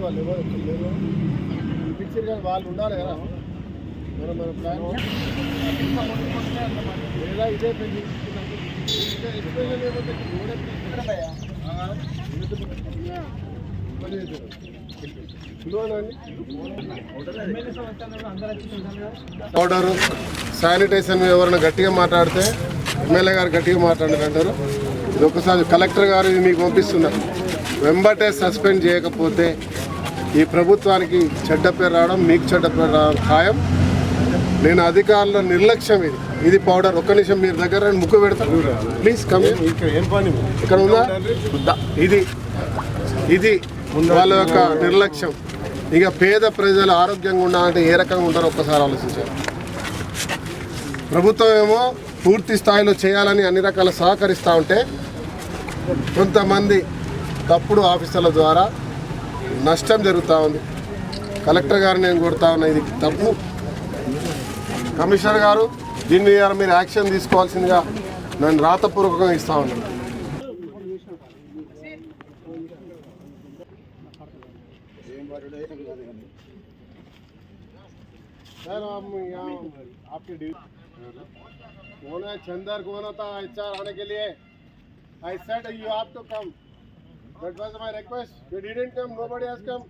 వాళ్ళు ఎవరు పిక్చర్ కానీ వాళ్ళు ఉండాలి కదా మన ప్లాన్ లేదా ఇదే పెళ్లి పౌడరు శానిటైజేషన్ ఎవరైనా గట్టిగా మాట్లాడితే ఎమ్మెల్యే గారు గట్టిగా మాట్లాడారంటారు. ఇది ఒకసారి కలెక్టర్ గారు ఇది మీకు పంపిస్తున్నారు. వెంబటే సస్పెండ్ చేయకపోతే ఈ ప్రభుత్వానికి చెడ్డ పేరు రావడం, మీకు చెడ్డ పేరు రావడం ఖాయం. నేను అధికారుల నిర్లక్ష్యం ఇది పౌడర్. ఒక్క నిమిషం మీరు దగ్గర ముక్కు పెడతాను ప్లీజ్. కమ్ ఇక్కడ ఉందా? ఇది వాళ్ళ యొక్క నిర్లక్ష్యం. ఇక పేద ప్రజలు ఆరోగ్యంగా ఉండాలంటే ఏ రకంగా ఉంటారో ఒక్కసారి ఆలోచించారు. ప్రభుత్వం ఏమో పూర్తి స్థాయిలో చేయాలని అన్ని రకాల సహకరిస్తూ ఉంటే కొంతమంది తప్పుడు ఆఫీసర్ల ద్వారా నష్టం జరుగుతూ ఉంది. కలెక్టర్ గారు నేను కోరుతా ఉన్నా, ఇది తప్పు. కమిషనర్ గారు దీని మీద మీరు యాక్షన్ తీసుకోవాల్సిందిగా నేను రాతపూర్వకంగా ఇస్తా ఉన్నాను. सर हम यहाँ आपकी कौन है? चंदर कौन होता है HR आने के लिए? I said you have to come. That was my request. You didn't come. Nobody has come.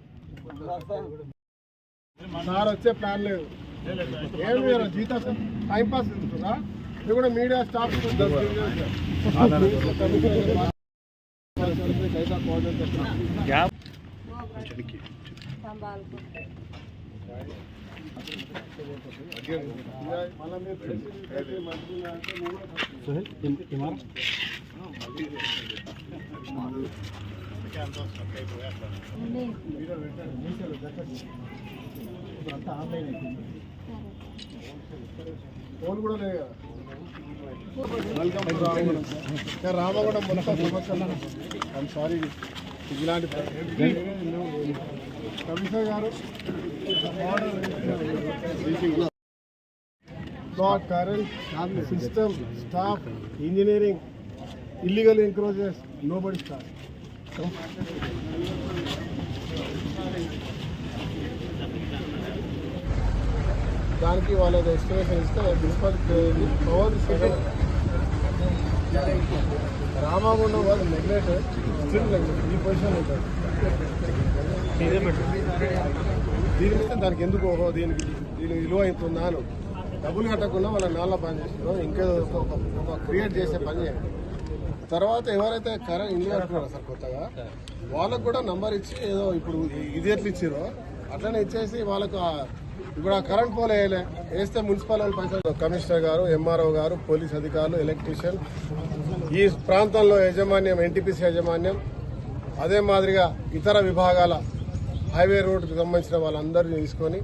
Sir వచ్చే ప్లాన్ లేదు. ఏం లేదు జీతా సార్ టైం పాస్ ఉంటుందా? ఇది కూడా మీడియా స్టాఫ్ ఫోన్ కూడా లేదు. రామగుండం మొన్న సమస్యలు ఐఎమ్ సారీ. ఇలాంటి కమిషనర్ గారు current system staff engineering illegal encroaches nobody staff. దానికి వాళ్ళ ఎస్టిమేషన్ ఇస్తే ప్రిన్సిపల్ పవర్ రామగుండం వాళ్ళు నెగ్లెక్టెడ్ ఈ పొజిషన్ ఉంటుంది. దీని మీద దానికి ఎందుకు దీనికి విలువ అవుతుందా అని డబ్బులు కట్టకుండా వాళ్ళ నాళ్ళ పని చేస్తారో ఇంకేదో ఒక క్రియేట్ చేసే పని చేయండి. తర్వాత ఎవరైతే కరెంట్ ఇల్లు కట్టుకున్నారో సార్ కొత్తగా వాళ్ళకు కూడా నంబర్ ఇచ్చి ఏదో ఇప్పుడు ఇది ఎట్లా ఇచ్చారో అట్లనే ఇచ్చేసి వాళ్ళకు ఇప్పుడు ఆ కరెంట్ పోల్ వేస్తే మున్సిపల్ వాళ్ళు పైసలు. కమిషనర్ గారు, ఎంఆర్ఓ గారు, పోలీస్ అధికారులు, ఎలక్ట్రీషియన్, ఈ ప్రాంతంలో యాజమాన్యం, ఎన్టీపీసీ యాజమాన్యం, అదే మాదిరిగా ఇతర విభాగాల హైవే రోడ్డుకు సంబంధించిన వాళ్ళందరినీ తీసుకొని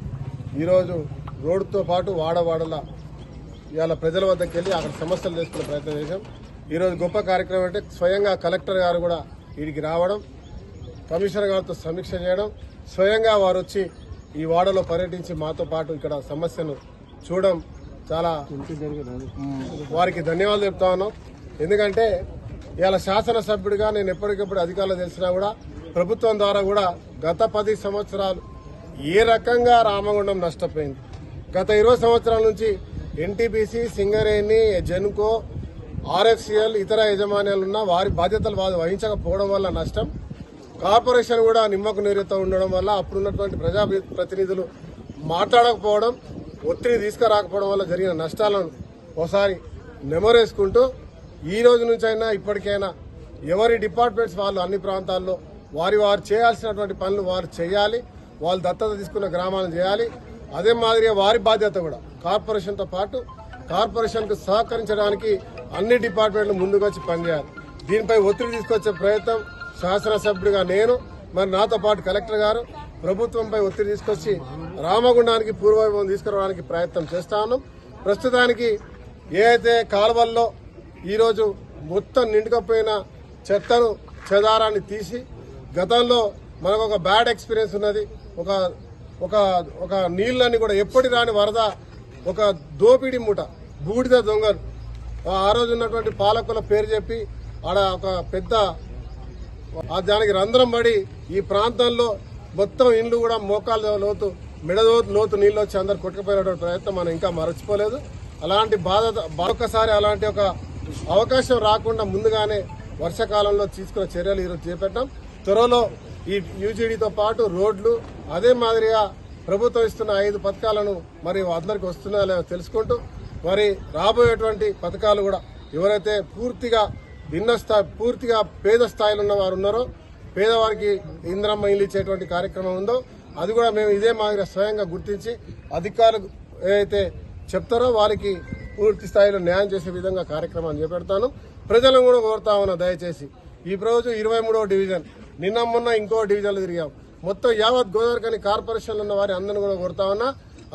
ఈరోజు రోడ్డుతో పాటు వాడవాడల ఇవాళ ప్రజల వద్దకు వెళ్ళి అక్కడ సమస్యలు చేసుకునే ప్రయత్నం చేశాం. ఈరోజు గొప్ప కార్యక్రమం అంటే స్వయంగా కలెక్టర్ గారు కూడా వీడికి రావడం, కమిషనర్ గారితో సమీక్ష చేయడం, స్వయంగా వారు వచ్చి ఈ వాడలో పర్యటించి మాతో పాటు ఇక్కడ సమస్యను చూడడం చాలా వారికి ధన్యవాదాలు చెప్తా ఉన్నాం. ఎందుకంటే ఇవాళ శాసనసభ్యుడిగా నేను ఎప్పటికప్పుడు అధికారులు తెలిసినా కూడా ప్రభుత్వం ద్వారా కూడా గత 10 సంవత్సరాలు ఏ రకంగా రామగుండం నష్టపోయింది. గత 20 సంవత్సరాల నుంచి ఎన్టీపీసీ, సింగరేణి, జెన్కో, ఆర్ఎఫ్సిఎల్ ఇతర యాజమాన్యాలున్న వారి బాధ్యతలు వహించకపోవడం వల్ల నష్టం. కార్పొరేషన్ కూడా నిమ్మకు నీరుతో ఉండడం వల్ల అప్పుడున్నటువంటి ప్రజాప్రతినిధులు మాట్లాడకపోవడం, ఒత్తిడి తీసుకురాకపోవడం వల్ల జరిగిన నష్టాలను ఒకసారి నెమరేసుకుంటూ ఈ రోజు నుంచైనా ఇప్పటికైనా ఎవరి డిపార్ట్మెంట్స్ వాళ్ళు అన్ని ప్రాంతాల్లో వారు చేయాల్సినటువంటి పనులు వారు చేయాలి. వాళ్ళు దత్తత తీసుకున్న గ్రామాలను చేయాలి. అదే మాదిరిగా వారి బాధ్యత కూడా కార్పొరేషన్తో పాటు కార్పొరేషన్కు సహకరించడానికి అన్ని డిపార్ట్మెంట్లు ముందుకొచ్చి పనిచేయాలి. దీనిపై ఒత్తిడి తీసుకొచ్చే ప్రయత్నం శాసనసభ్యుడిగా నేను, మరి నాతో పాటు కలెక్టర్ గారు ప్రభుత్వంపై ఒత్తిడి తీసుకొచ్చి రామగుండానికి పూర్వవైభవం తీసుకురావడానికి ప్రయత్నం చేస్తా ఉన్నాం. ప్రస్తుతానికి ఏ అయితే కాలువల్లో ఈరోజు మొత్తం నిండుకపోయిన చెత్తను చెదారాన్ని తీసి, గతంలో మనకు ఒక బ్యాడ్ ఎక్స్పీరియన్స్ ఉన్నది. ఒక నీళ్ళని కూడా ఎప్పటి రాని వరద, ఒక దోపిడీ మూట, బూడిద దొంగలు ఆ రోజు ఉన్నటువంటి పాలకుల పేరు చెప్పి ఆడ ఒక పెద్ద దానికి రంధ్రం పడి ఈ ప్రాంతంలో మొత్తం ఇండ్లు కూడా మోకాలు లోతు మెడ లోతు నీళ్ళు వచ్చి అందరు కొట్టుకుపోయినటువంటి ప్రయత్నం మనం ఇంకా మరచిపోలేదు. అలాంటి మరొకసారి అలాంటి ఒక అవకాశం రాకుండా ముందుగానే వర్షాకాలంలో తీసుకున్న చర్యలు ఈరోజు చేపట్టాం. త్వరలో ఈ యూజీడీతో పాటు రోడ్లు అదే మాదిరిగా ప్రభుత్వం ఇస్తున్న 5 పథకాలను మరి అందరికి వస్తున్నాయో లేదో తెలుసుకుంటూ మరి రాబోయేటువంటి పథకాలు కూడా ఎవరైతే పూర్తిగా పూర్తిగా పేద స్థాయిలో ఉన్న వారు ఉన్నారో పేదవారికి ఇంద్రమ్మ ఇల్లు ఇచ్చేటువంటి కార్యక్రమం ఉందో అది కూడా మేము ఇదే మాదిరిగా స్వయంగా గుర్తించి అధికారులు ఏదైతే చెప్తారో వారికి పూర్తి స్థాయిలో న్యాయం చేసే విధంగా కార్యక్రమాన్ని చేపడతాను. ప్రజలను కూడా కోరుతా ఉన్నా దయచేసి ఈ రోజు 23వ డివిజన్ నిన్న మొన్న ఇంకో డివిజన్లు తిరిగాం. మొత్తం యావత్ గోదావరిఖని కార్పొరేషన్లో ఉన్న వారి అందరిని కూడా కోరుతా ఉన్నా.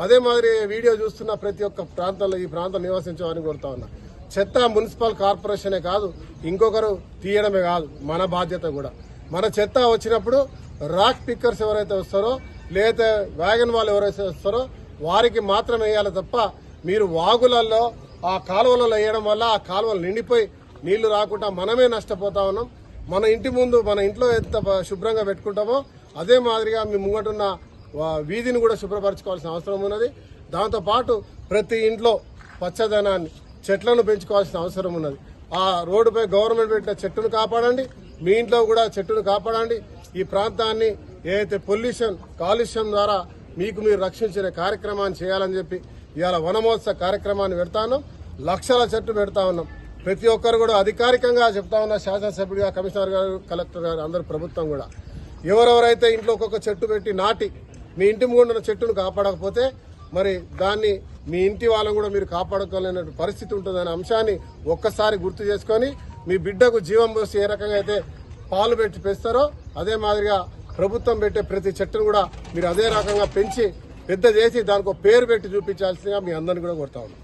అదే మాదిరి వీడియో చూస్తున్న ప్రతి ఒక్క ప్రాంతంలో ఈ ప్రాంతం నివసించే వారిని కోరుతా ఉన్నా. చెత్త మున్సిపల్ కార్పొరేషనే కాదు ఇంకొకరు తీయడమే కాదు మన బాధ్యత కూడా. మన చెత్త వచ్చినప్పుడు రాక్ పిక్కర్స్ ఎవరైతే వస్తారో లేదా వ్యాగన్ వాళ్ళు ఎవరైతే వస్తారో వారికి మాత్రమే వేయాలి తప్ప మీరు వాగులలో ఆ కాలువలలో వేయడం వల్ల ఆ కాలువలు నిండిపోయి నీళ్లు రాకుండా మనమే నష్టపోతా ఉన్నాం. మన ఇంటి ముందు మన ఇంట్లో ఎంత శుభ్రంగా పెట్టుకుంటామో అదే మాదిరిగా మీ ముంగటున్న వీధిని కూడా శుభ్రపరచుకోవాల్సిన అవసరం ఉన్నది. దాంతోపాటు ప్రతి ఇంట్లో పచ్చదనాన్ని చెట్లను పెంచుకోవాల్సిన అవసరం ఉన్నది. ఆ రోడ్డుపై గవర్నమెంట్ పెట్టిన చెట్టును కాపాడండి, మీ ఇంట్లో కూడా చెట్టును కాపాడండి. ఈ ప్రాంతాన్ని ఏదైతే కాలుష్యం ద్వారా మీరు రక్షించే కార్యక్రమాన్ని చేయాలని చెప్పి ఇవాళ వనమహోత్సవ కార్యక్రమాన్ని పెడతా లక్షల చెట్లు పెడతా ఉన్నాం. ప్రతి ఒక్కరు కూడా అధికారికంగా చెప్తా ఉన్నా శాసనసభ్యుడిగా కమిషనర్ గారు కలెక్టర్ గారు అందరు ప్రభుత్వం కూడా ఎవరెవరైతే ఇంట్లో ఒక్కొక్క చెట్టు పెట్టి నాటి మీ ఇంటి ముందున్న చెట్టును కాపాడకపోతే మరి దాన్ని మీ ఇంటి వాళ్ళని కూడా మీరు కాపాడుకోలేని పరిస్థితి ఉంటుందనే అంశాన్ని ఒక్కసారి గుర్తు చేసుకొని మీ బిడ్డకు జీవం పోసి ఏ రకంగా అయితే పాలు పెట్టి పెంచుతారో అదే మాదిరిగా ప్రభుత్వం పెట్టే ప్రతి చెట్టును కూడా మీరు అదే రకంగా పెంచి పెద్ద చేసి దానికి పేరు పెట్టి చూపించాల్సిందిగా మీ అందరిని కూడా కోరుతా ఉన్నాం.